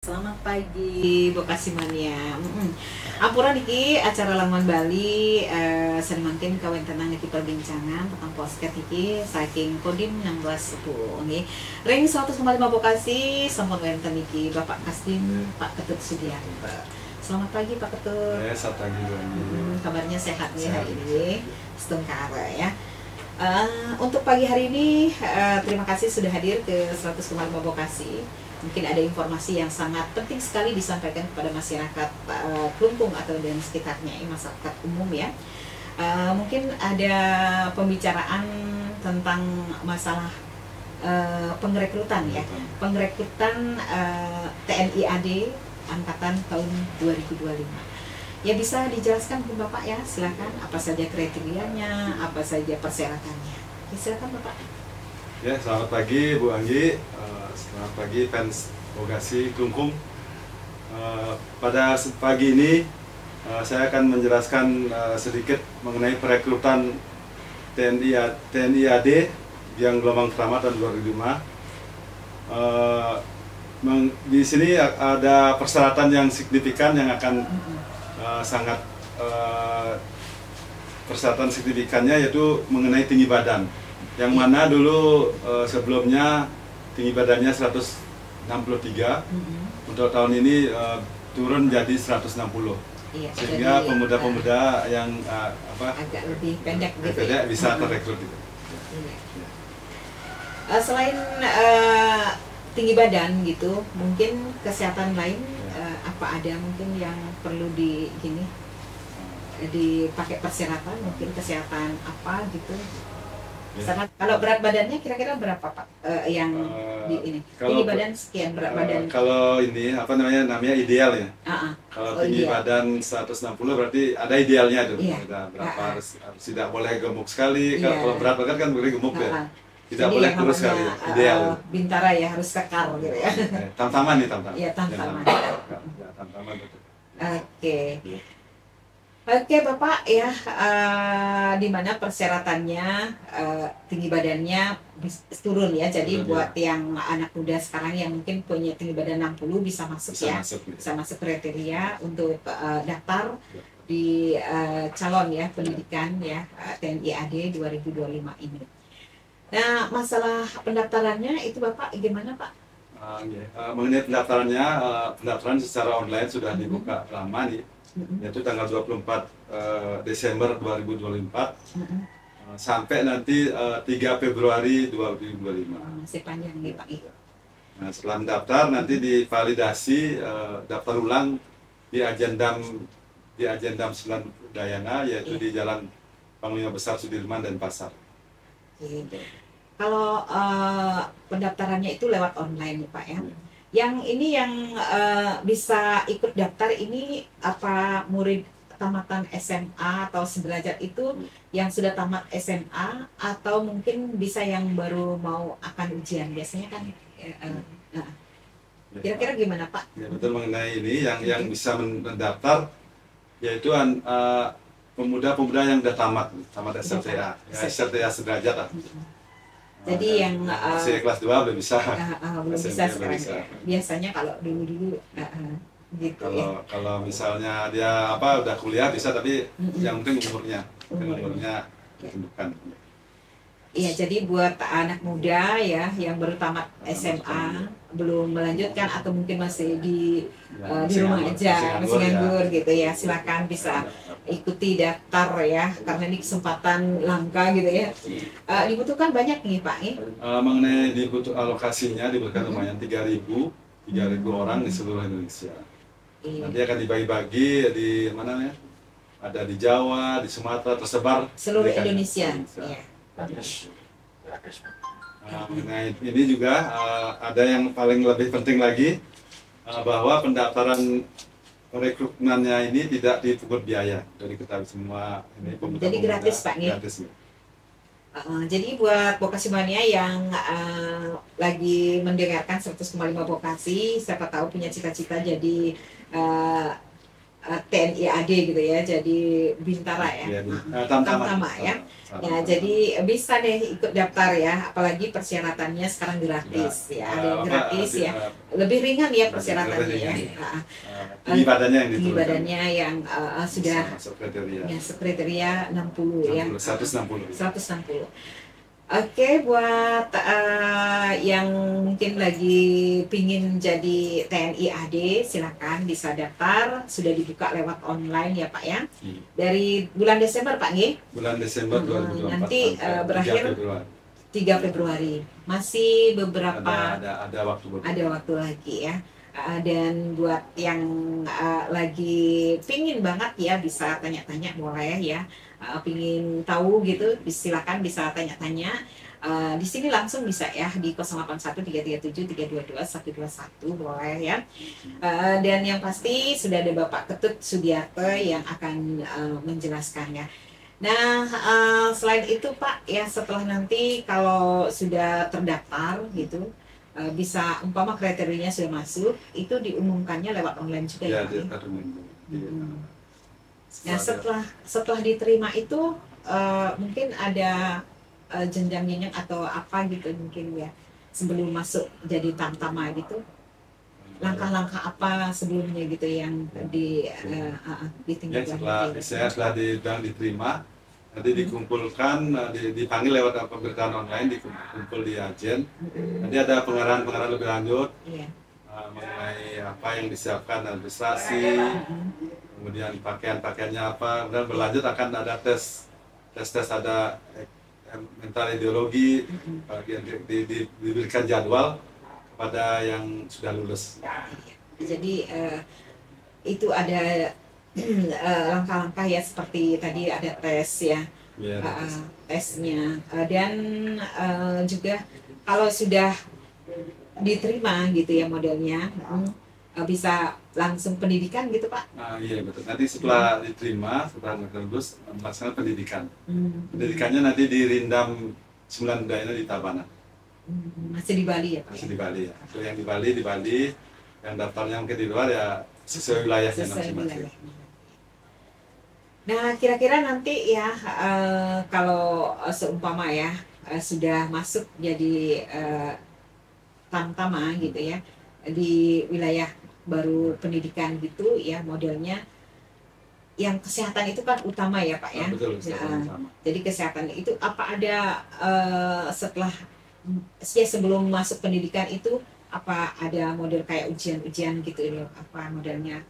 Selamat pagi Bekasi Mania. Ampura niki acara Lamongan Bali Sarimantin kawan tenang niki perbincangan tentang podcast niki saking Kodim 1610 nggih. Ring 105 Bekasi sampun wonten niki Bapak Kasdim Pak Ketut Sudianto. Selamat pagi Pak Ketut. Ya, selamat pagi Bu Ani. Kabarnya sehat nih hari ini. Setengkara ya. Untuk pagi hari ini terima kasih sudah hadir ke 105 Bekasi. Mungkin ada informasi yang sangat penting sekali disampaikan kepada masyarakat Klungkung atau dan sekitarnya, masyarakat umum ya. Mungkin ada pembicaraan tentang masalah pengrekrutan ya, pengrekrutan TNI AD angkatan tahun 2025. Ya bisa dijelaskan Bu Bapak ya, silakan apa saja kriterianya, apa saja persyaratannya. Ya, silakan Bapak. Ya, selamat pagi Bu Anggi, selamat pagi fans Bekasi Klungkung. Pada pagi ini saya akan menjelaskan sedikit mengenai perekrutan TNI AD yang gelombang pertama tahun 2005. Di sini ada persyaratan yang signifikan yang akan sangat persyaratan signifikannya yaitu mengenai tinggi badan. Yang mana dulu sebelumnya tinggi badannya 163, untuk tahun ini turun jadi 160. Iya, sehingga pemuda-pemuda yang agak lebih pendek gitu pendek ya, bisa terrekrut gitu. Selain tinggi badan gitu, mungkin kesehatan lain apa ada mungkin yang perlu dipakai persyaratan, mungkin kesehatan apa gitu. Kalau berat badannya kira-kira berapa Pak? Tinggi badan sekian, berat badan. Kalau ini namanya ideal ya. Kalau tinggi badan 160 berarti ada idealnya tuh. Iya. Ada berapa harus tidak boleh gemuk sekali. Iya. Kalau berat badan kan boleh gemuk ya. Tidak Jadi boleh kurus sekali. Ideal. Bintara ya, harus kekar gitu ya. Tamtaman nih, tamtaman. Iya, tamtaman. Ya, tamtaman betul. Oke. Oke Bapak ya, di mana persyaratannya tinggi badannya turun ya, jadi buat yang anak muda sekarang yang mungkin punya tinggi badan 60 bisa masuk ya, bisa masuk kriteria untuk daftar di calon ya pendidikan ya TNI AD 2025 ini. Nah masalah pendaftarannya itu Bapak gimana Pak? Mengenai pendaftarannya, pendaftaran secara online sudah dibuka lama nih. Yaitu tanggal 24 Desember 2024 sampai nanti 3 Februari 2025. Masih panjang nih Pak. Nah, setelah mendaftar nanti divalidasi daftar ulang di Agendam 9 Dayana, yaitu di Jalan Panglima Besar Sudirman dan Pasar. Kalau pendaftarannya itu lewat online nih Pak ya. Yang ini yang bisa ikut daftar ini apa murid tamatan SMA atau sederajat itu yang sudah tamat SMA atau mungkin bisa yang baru mau akan ujian biasanya kan kira-kira gimana Pak? Ya, betul, mengenai ini yang bisa mendaftar yaitu pemuda-pemuda yang sudah tamat SLTA, SLTA sederajat lah. Jadi yang masih kelas 2 belum bisa. Belum bisa sekarang. Biasanya kalau dulu gitu kalau misalnya dia udah kuliah bisa, tapi yang penting umurnya ditentukan. Iya, jadi buat anak muda ya yang baru tamat SMA, belum melanjutkan atau mungkin masih di rumah aja, masih nganggur gitu ya, silakan bisa ikuti daftar ya, karena ini kesempatan langka gitu ya. Dibutuhkan banyak nih Pak nih. Mengenai alokasinya dibutuhkan lumayan 3.000 orang di seluruh Indonesia. Nanti akan dibagi-bagi di mana ya? Ada di Jawa, di Sumatera, tersebar seluruh Indonesia. Iya. Mengenai ini juga ada yang paling lebih penting lagi, bahwa pendaftaran rekrutmennya ini tidak dipungut biaya dari kita semua ini. Jadi gratis Pak nih. Gratis. Jadi buat Bekasi Mania yang lagi mendengarkan 105 Bekasi, siapa tahu punya cita-cita jadi TNI AD gitu ya, jadi Bintara ya. Tamtama ya. Ya, jadi bisa deh ikut daftar ya, apalagi persyaratannya sekarang gratis ya, ada yang gratis ya, lebih ringan ya persyaratannya ya. Tinggi badannya yang tinggi diturunkan. badannya yang sudah masuk kriteria. Ya, kriteria 60 ya. 160. 160. Oke, buat yang mungkin lagi pingin jadi TNI AD, silakan bisa daftar. Sudah dibuka lewat online ya Pak ya. Dari bulan Desember Pak nggih? Bulan Desember 2024. Nanti berakhir 3 Februari. Masih beberapa ada waktu lagi ya. Dan buat yang lagi pingin banget ya, bisa tanya-tanya boleh ya, pingin tahu gitu, silakan bisa tanya-tanya di sini langsung bisa ya, di 081337322121 boleh ya. Dan yang pasti sudah ada Bapak Ketut Sudiarto yang akan menjelaskannya. Nah, selain itu Pak ya, setelah nanti kalau sudah terdaftar gitu, bisa umpama kriterianya sudah masuk, itu diumumkannya lewat online juga ya Pak? Nah, setelah diterima itu mungkin ada jenjang-jenjang atau apa gitu mungkin ya, sebelum masuk jadi tamtama gitu, langkah-langkah apa sebelumnya gitu yang ditinggalkan? Setelah diterima, nanti dikumpulkan, dipanggil lewat pemberitaan online, dikumpul di agen. Nanti ada pengarahan lebih lanjut mengenai apa yang disiapkan, administrasi, kemudian pakaiannya apa, dan berlanjut akan ada tes ada mental ideologi, diberikan jadwal kepada yang sudah lulus. Jadi itu ada langkah-langkah ya, seperti tadi ada tes ya, tesnya, dan juga kalau sudah diterima gitu ya modelnya, bisa langsung pendidikan gitu Pak? Iya betul, nanti setelah diterima, setelah lulus melaksanakan pendidikan. Pendidikannya nanti di Rindam 9 Udayana di Tabanan. Masih di Bali ya Pak? Masih di Bali ya. Itu yang di Bali, yang daftarnya mungkin di luar ya sesuai wilayahnya masing-masing. Nah, kira-kira nanti ya kalau seumpama ya sudah masuk jadi tamtama gitu ya, di wilayah baru pendidikan gitu ya, modelnya yang kesehatan itu kan utama ya Pak ya. Betul, utama. Jadi kesehatan itu apa ada setelah ya, sebelum masuk pendidikan itu apa ada model kayak ujian-ujian gitu ya, apa modelnya,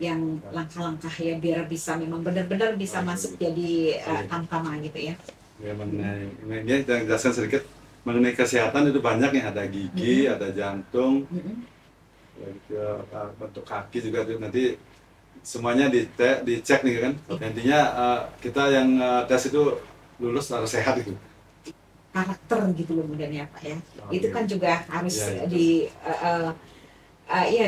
yang langkah-langkah ya biar bisa memang benar-benar bisa masuk jadi tamtama gitu ya. Ya, mengenai kita jelaskan sedikit mengenai kesehatan, itu banyak yang ada gigi, ada jantung, bentuk kaki juga nanti semuanya dicek nih kan. Intinya kita yang tes itu lulus harus sehat gitu. Karakter gitu loh modelnya Pak ya. Itu kan juga harus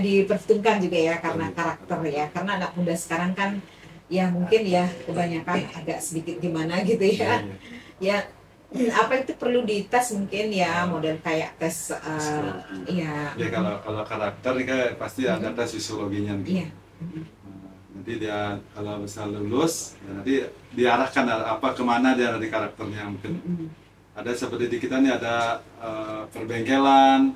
diperhitungkan juga ya, karena karakter ya, karena anak muda sekarang kan ya mungkin ya kebanyakan agak sedikit gimana gitu ya. Ya apa itu perlu dites mungkin ya, model kayak tes kalau karakter kan pasti ada tes psikologinya gitu. Nanti dia kalau misalnya lulus ya nanti diarahkan apa kemana dia dari karakternya. Mungkin ada seperti di kita nih ada perbengkelan,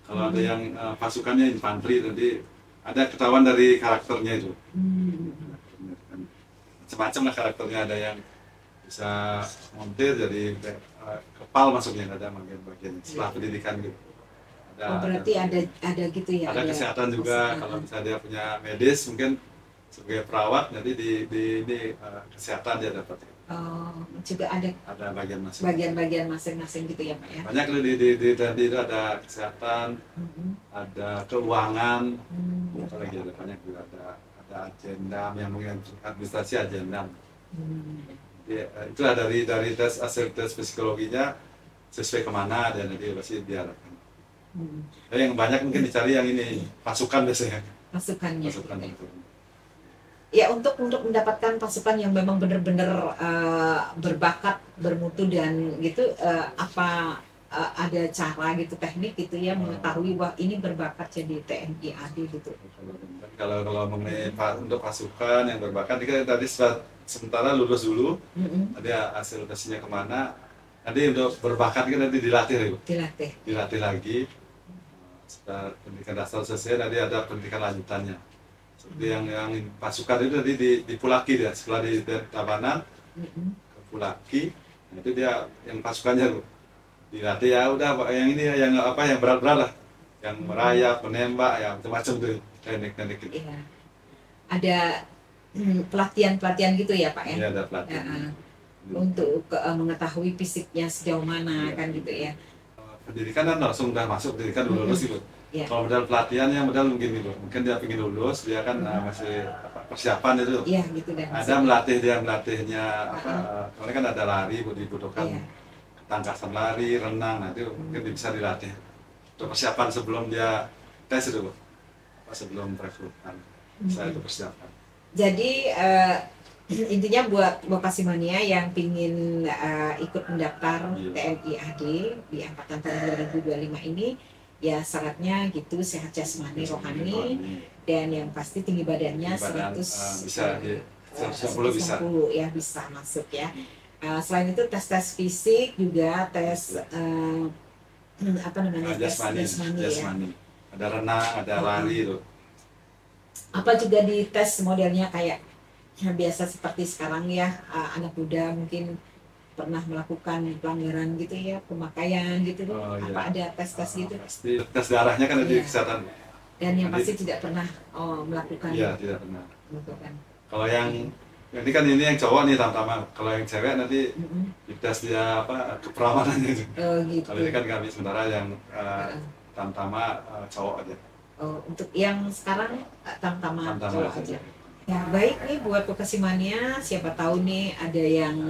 kalau ada yang pasukannya infanteri, nanti ada ketahuan dari karakternya itu. Macam-macam lah karakternya, ada yang bisa montir jadi kepal masuknya, ada bagian setelah pendidikan gitu. Berarti ada gitu ya. Ada kesehatan juga, kalau misalnya dia punya medis mungkin sebagai perawat, nanti di kesehatan dia dapat. Juga ada bagian masing-masing gitu ya Pak ya. Banyak di ada kesehatan, ada keuangan, apalagi ada banyak juga, ada agenda yang administrasi agenda. Itu dari tes hasil tes psikologinya sesuai kemana dan nanti pasti diarahkan. Yang banyak mungkin dicari yang ini pasukan biasanya. Pasukannya. Itu. Ya, untuk mendapatkan pasukan yang memang benar-benar berbakat, bermutu dan gitu, apa ada cara gitu teknik gitu ya mengetahui bahwa ini berbakat jadi TNI AD gitu. Kalau mengenai untuk pasukan yang berbakat, ini kan tadi sementara lulus dulu, ada hasil tesnya kemana, nanti untuk berbakat kan nanti dilatih ya, Bu? Dilatih lagi. Setelah pendidikan dasar selesai, nanti ada pendidikan lanjutannya. Seperti yang pasukan itu tadi di Pulaki dia, setelah di Tabanan ke Pulaki, nah itu dia yang pasukannya, Bu. Dilatih ya udah yang ini yang apa yang berat-berat lah, yang merayap, menembak, ya macam-macam tuh teknik-teknik gitu. Iya. Ada pelatihan-pelatihan gitu ya Pak ya? Iya, ada pelatihan. Untuk mengetahui fisiknya sejauh mana kan gitu ya. Pendidikan kan langsung udah masuk pendidikan dulu lulus gitu. Yeah. Kalau modal pelatihannya modal mungkin gitu, mungkin dia ingin lulus, dia kan masih persiapan itu. Iya gitu dan ada melatihnya apa, karena kan ada lari dibutuhkan ketangkasan lari, renang, nah itu mungkin bisa dilatih untuk persiapan sebelum dia tes itu, sebelum perekrutan. Saya itu persiapan. Jadi intinya buat Vokasimania yang pingin ikut mendaftar TNI AD di angkatan tahun 2025 ini, ya syaratnya gitu sehat jasmani rohani dan yang pasti tinggi badannya 100 bisa 190 ya bisa masuk ya. Selain itu tes fisik juga tes apa namanya tes jasmani ya. Ada renang, ada lari itu. Apa juga di tes modelnya kayak biasa seperti sekarang ya, anak muda mungkin pernah melakukan pelanggaran gitu ya, pemakaian gitu, apa ada tes-tes gitu? Pasti tes darahnya kan ada di kesehatan. Dan yang pasti tidak pernah melakukan. Iya, tidak pernah. Melakukan. Kalau yang ini kan ini yang cowok nih tamtama, kalau yang cewek nanti dites dia apa keperawanannya itu. Gitu. Kalau ini kan kami sementara yang tamtama cowok aja. Untuk yang sekarang tamtama cowok aja. Ya baik nih buat Vokasimania, siapa tahu nih ada yang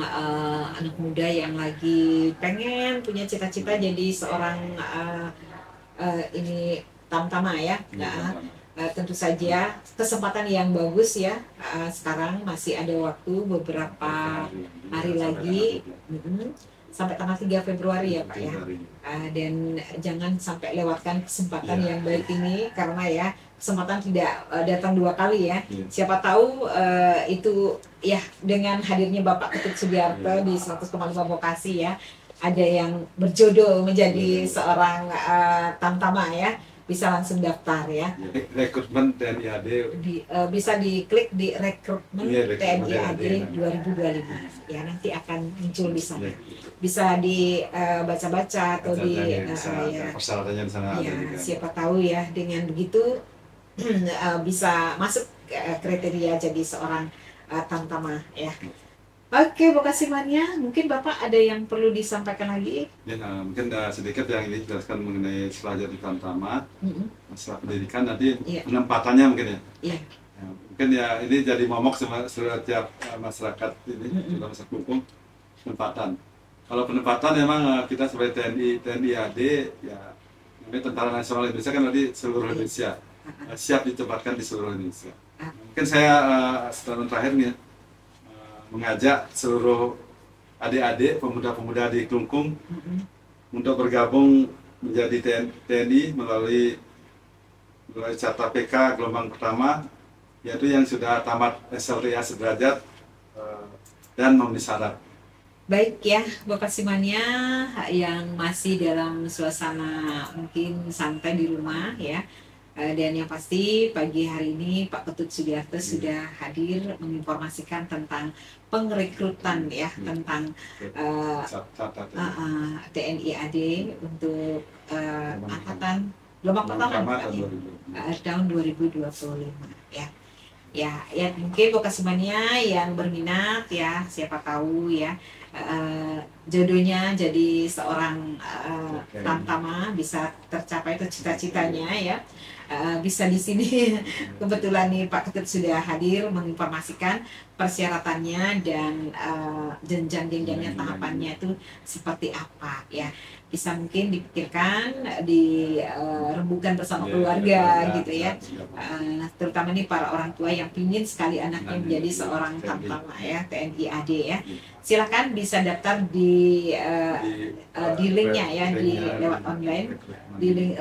anak muda yang lagi pengen punya cita-cita jadi seorang ini tamtama ya. Tentu saja kesempatan yang bagus ya. Sekarang masih ada waktu beberapa hari lagi sampai tanggal 3 Februari ya Pak ya. Dan jangan sampai lewatkan kesempatan yang baik ini karena ya kesempatan tidak datang 2 kali ya. Siapa tahu itu ya dengan hadirnya Bapak Ketut Sugiarto di 100,5 Vokasi ya, ada yang berjodoh menjadi seorang tamtama ya, bisa langsung daftar ya. Rekrutmen TNI AD bisa diklik di rekrutmen TNI AD 2025 ya, nanti akan muncul di sana. Bisa dibaca-baca atau persyaratannya di sana. Ya, siapa tahu ya dengan begitu bisa masuk kriteria jadi seorang tamtama ya. Oke, Vokasimania, mungkin Bapak ada yang perlu disampaikan lagi? Ya, mungkin sedikit yang ini jelaskan mengenai setelah jadi tamtama, masalah pendidikan nanti penempatannya mungkin ya. Ya, mungkin ya ini jadi momok setiap masyarakat ini, sudah masyarakat Klungkung, penempatan. Kalau penempatan memang kita sebagai TNI AD ya, namanya Tentara Nasional Indonesia kan nanti seluruh Indonesia siap ditempatkan di seluruh Indonesia. Mungkin saya setahun terakhir nih mengajak seluruh adik-adik pemuda-pemuda di Klungkung untuk bergabung menjadi TNI melalui Carta PK gelombang pertama, yaitu yang sudah tamat SLTA sederajat dan memenuhi syarat. Baik ya, Vokasimania yang masih dalam suasana mungkin santai di rumah ya. Dan yang pasti pagi hari ini Pak Ketut Sugiarto sudah hadir menginformasikan tentang pengrekrutan ya, tentang TNI AD untuk angkatan gelombang pertama tahun 2025 ya. Ya mungkin Vokasimania yang berminat ya, siapa tahu ya jodohnya jadi seorang tamtama bisa tercapai itu cita-citanya ya. Bisa di sini kebetulan nih Pak Ketut sudah hadir menginformasikan persyaratannya dan jenjang-jenjangnya tahapannya itu seperti apa ya. Bisa mungkin dipikirkan, dirembukan bersama keluarga gitu ya. Terutama nih para orang tua yang pingin sekali anaknya menjadi seorang tamtama ya, TNI AD ya. Silakan bisa daftar di di linknya ya, di lewat online, di link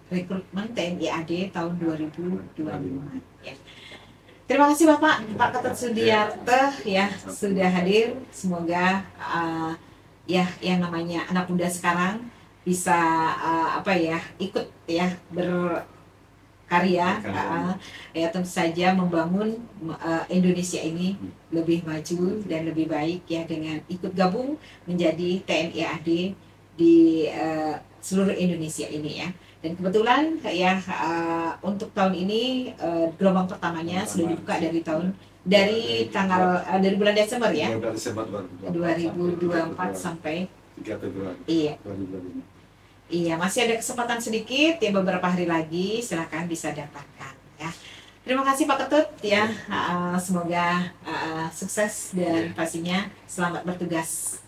rekrutmen TNI AD tahun 2025 ya. Terima kasih Pak Ketut Sudiarte ya sudah hadir. Semoga ya yang namanya anak muda sekarang bisa ikut ya berkarya, ya tentu saja membangun Indonesia ini lebih maju dan lebih baik ya dengan ikut gabung menjadi TNI AD di seluruh Indonesia ini ya. Dan kebetulan ya untuk tahun ini gelombang pertamanya sudah dibuka dari bulan Desember ya, 2024 sampai 3 Februari iya 2025. Iya, masih ada kesempatan sedikit ya, beberapa hari lagi, silakan bisa daftarkan ya. Terima kasih Pak Ketut ya, semoga sukses dan pastinya selamat bertugas.